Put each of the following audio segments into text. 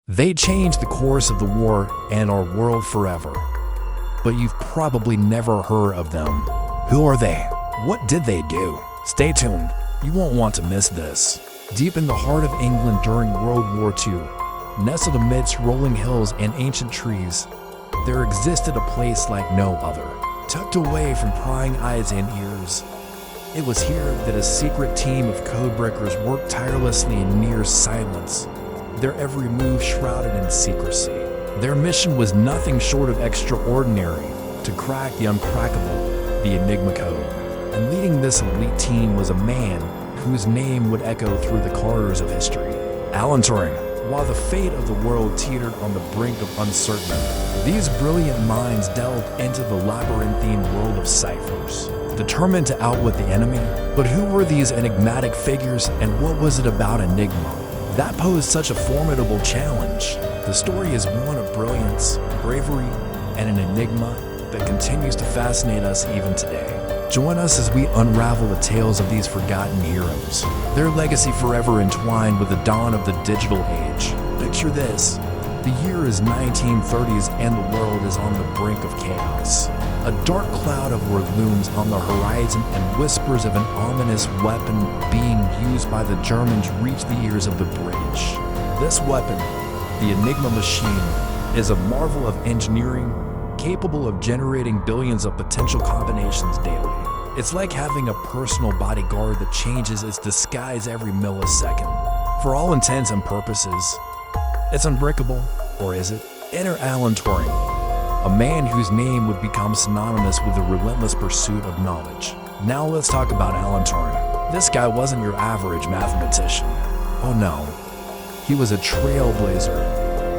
They changed the course of the war and our world forever. But you've probably never heard of them. Who are they? What did they do? Stay tuned. You won't want to miss this. Deep in the heart of England during World War II, nestled amidst rolling hills and ancient trees, there existed a place like no other. Tucked away from prying eyes and ears, it was here that a secret team of codebreakers worked tirelessly in near silence, their every move shrouded in secrecy. Their mission was nothing short of extraordinary: to crack the uncrackable, the Enigma code. And leading this elite team was a man whose name would echo through the corridors of history: Alan Turing. While the fate of the world teetered on the brink of uncertainty, these brilliant minds delved into the labyrinthine world of ciphers, determined to outwit the enemy. But who were these enigmatic figures, and what was it about Enigma that posed such a formidable challenge? The story is one of brilliance, bravery, and an enigma that continues to fascinate us even today. Join us as we unravel the tales of these forgotten heroes, their legacy forever entwined with the dawn of the digital age. Picture this: the year is 1930s and the world is on the brink of chaos. A dark cloud of war looms on the horizon, and whispers of an ominous weapon being used by the Germans reach the ears of the British. This weapon, the Enigma machine, is a marvel of engineering, capable of generating billions of potential combinations daily. It's like having a personal bodyguard that changes its disguise every millisecond. For all intents and purposes, it's unbreakable, or is it? Enter Alan Turing, a man whose name would become synonymous with the relentless pursuit of knowledge. Now let's talk about Alan Turing. This guy wasn't your average mathematician. Oh no, he was a trailblazer,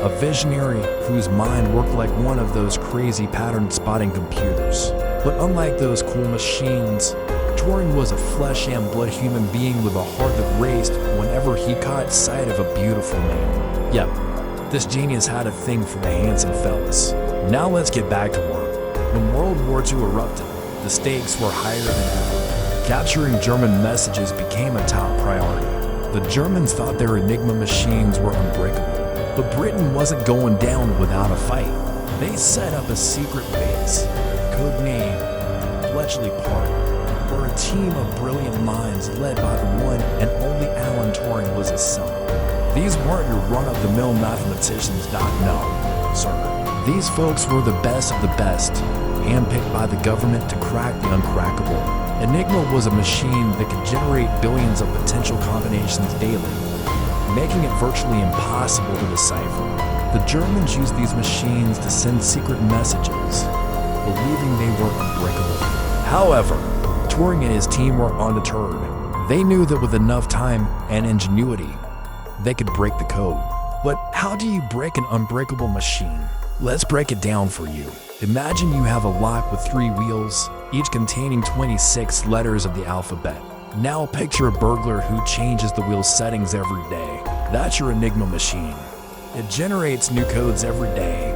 a visionary whose mind worked like one of those crazy pattern-spotting computers. But unlike those cool machines, Turing was a flesh and blood human being with a heart that raced whenever he caught sight of a beautiful man. Yep, this genius had a thing for the handsome fellas. Now let's get back to work. When World War II erupted, the stakes were higher than ever. Capturing German messages became a top priority. The Germans thought their Enigma machines were unbreakable, but Britain wasn't going down without a fight. They set up a secret base, codenamed Bletchley Park, where a team of brilliant minds led by the one and only Alan Turing was assembled. These weren't your run-of-the-mill mathematicians, Doc. No, sir. These folks were the best of the best, handpicked by the government to crack the uncrackable. Enigma was a machine that could generate billions of potential combinations daily, making it virtually impossible to decipher. The Germans used these machines to send secret messages, believing they were unbreakable. However, Turing and his team were undeterred. They knew that with enough time and ingenuity, they could break the code. But how do you break an unbreakable machine? Let's break it down for you. Imagine you have a lock with 3 wheels, each containing 26 letters of the alphabet. Now picture a burglar who changes the wheel settings every day. That's your Enigma machine. It generates new codes every day,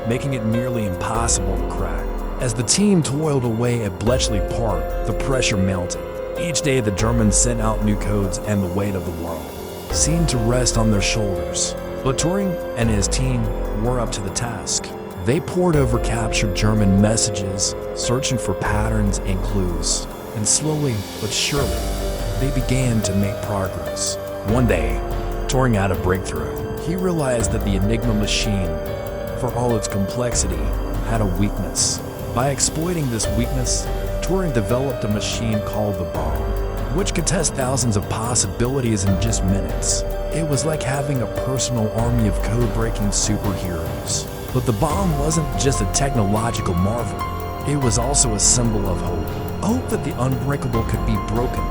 making it nearly impossible to crack. As the team toiled away at Bletchley Park, the pressure mounted. Each day the Germans sent out new codes, and the weight of the world seemed to rest on their shoulders. But Turing and his team were up to the task. They pored over captured German messages, searching for patterns and clues. And slowly but surely, they began to make progress. One day, Turing had a breakthrough. He realized that the Enigma machine, for all its complexity, had a weakness. By exploiting this weakness, Turing developed a machine called the bomb, which could test thousands of possibilities in just minutes. It was like having a personal army of code-breaking superheroes. But the bomb wasn't just a technological marvel. It was also a symbol of hope. Hope that the unbreakable could be broken,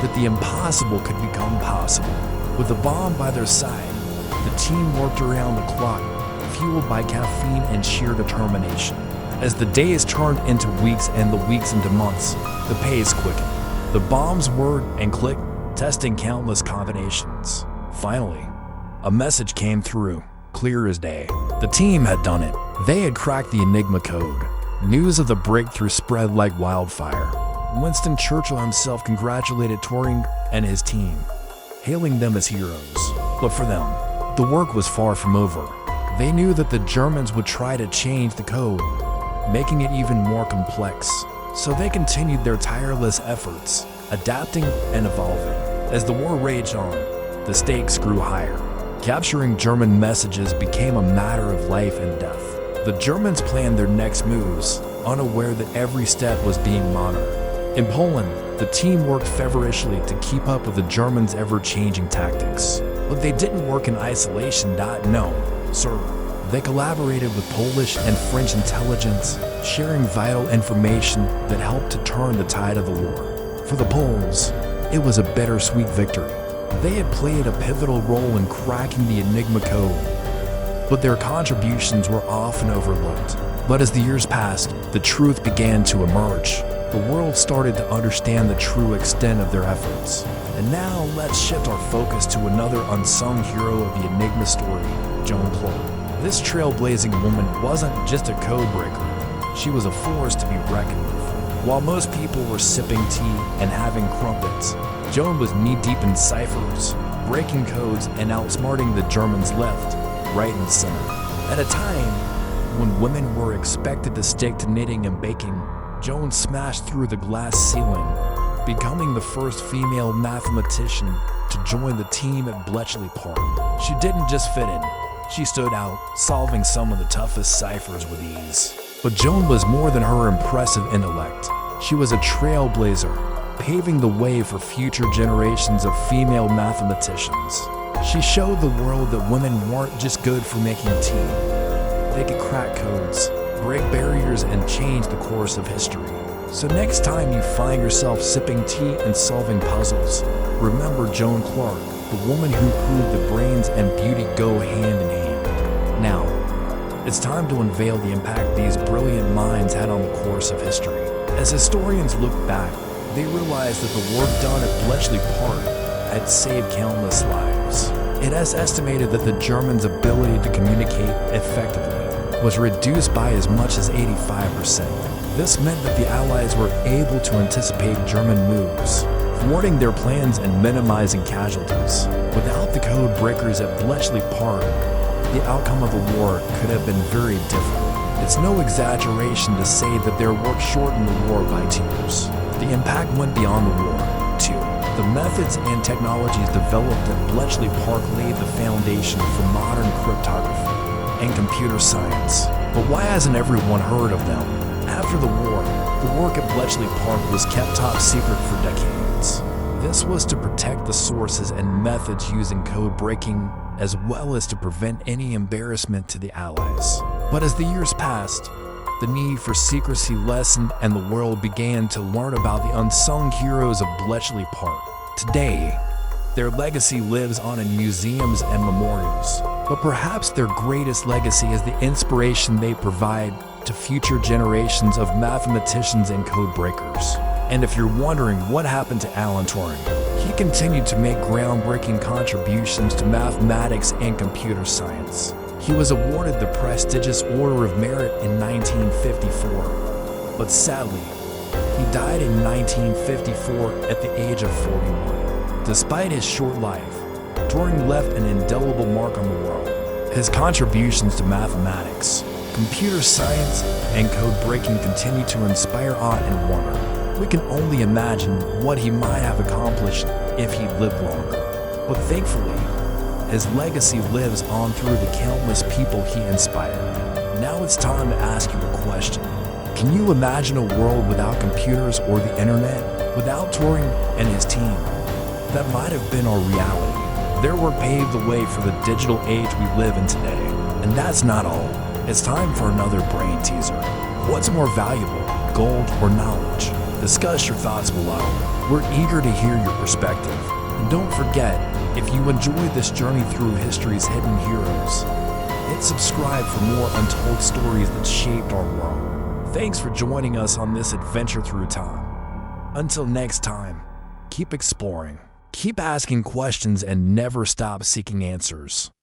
that the impossible could become possible. With the bomb by their side, the team worked around the clock, fueled by caffeine and sheer determination. As the days turned into weeks and the weeks into months, the pace quickened. The bombs whirred and clicked, testing countless combinations. Finally, a message came through, clear as day. The team had done it. They had cracked the Enigma code. News of the breakthrough spread like wildfire. Winston Churchill himself congratulated Turing and his team, hailing them as heroes. But for them, But the work was far from over. They knew that the Germans would try to change the code, making it even more complex. So they continued their tireless efforts, adapting and evolving. As the war raged on, the stakes grew higher. Capturing German messages became a matter of life and death. The Germans planned their next moves, unaware that every step was being monitored. In Poland, the team worked feverishly to keep up with the Germans' ever-changing tactics. But they didn't work in isolation, no, sir. They collaborated with Polish and French intelligence, sharing vital information that helped to turn the tide of the war. For the Poles, it was a bittersweet victory. They had played a pivotal role in cracking the Enigma code, but their contributions were often overlooked. But as the years passed, the truth began to emerge. The world started to understand the true extent of their efforts. And now let's shift our focus to another unsung hero of the Enigma story, Joan Clark. This trailblazing woman wasn't just a code breaker. She was a force to be reckoned with. While most people were sipping tea and having crumpets, Joan was knee-deep in ciphers, breaking codes and outsmarting the Germans left, right, and center. At a time when women were expected to stick to knitting and baking, Joan smashed through the glass ceiling, becoming the first female mathematician to join the team at Bletchley Park. She didn't just fit in, she stood out, solving some of the toughest ciphers with ease. But Joan was more than her impressive intellect. She was a trailblazer, paving the way for future generations of female mathematicians. She showed the world that women weren't just good for making tea. They could crack codes, break barriers, and change the course of history. So next time you find yourself sipping tea and solving puzzles, remember Joan Clark, the woman who proved that brains and beauty go hand in hand. Now, it's time to unveil the impact these brilliant minds had on the course of history. As historians look back, they realize that the work done at Bletchley Park had saved countless lives. It is estimated that the Germans' ability to communicate effectively was reduced by as much as 85%. This meant that the Allies were able to anticipate German moves, thwarting their plans and minimizing casualties. Without the code breakers at Bletchley Park, the outcome of the war could have been very different. It's no exaggeration to say that their work shortened the war by 2 years. The impact went beyond the war, too. The methods and technologies developed at Bletchley Park laid the foundation for modern cryptography and computer science. But why hasn't everyone heard of them? After the war, the work at Bletchley Park was kept top secret for decades. This was to protect the sources and methods used in code breaking, as well as to prevent any embarrassment to the Allies. But as the years passed, the need for secrecy lessened and the world began to learn about the unsung heroes of Bletchley Park. Today, their legacy lives on in museums and memorials. But perhaps their greatest legacy is the inspiration they provide to future generations of mathematicians and code breakers. And if you're wondering what happened to Alan Turing, he continued to make groundbreaking contributions to mathematics and computer science. He was awarded the prestigious Order of Merit in 1954, but sadly, he died in 1954 at the age of 41. Despite his short life, Turing left an indelible mark on the world. His contributions to mathematics, computer science, and code breaking continue to inspire awe and wonder. We can only imagine what he might have accomplished if he'd lived longer. But thankfully, his legacy lives on through the countless people he inspired. Now it's time to ask you a question. Can you imagine a world without computers or the internet? Without Turing and his team? That might have been our reality. Their work paved the way for the digital age we live in today. And that's not all. It's time for another brain teaser. What's more valuable, gold or knowledge? Discuss your thoughts below. We're eager to hear your perspective. And don't forget, if you enjoyed this journey through history's hidden heroes, hit subscribe for more untold stories that shaped our world. Thanks for joining us on this adventure through time. Until next time, keep exploring, keep asking questions, and never stop seeking answers.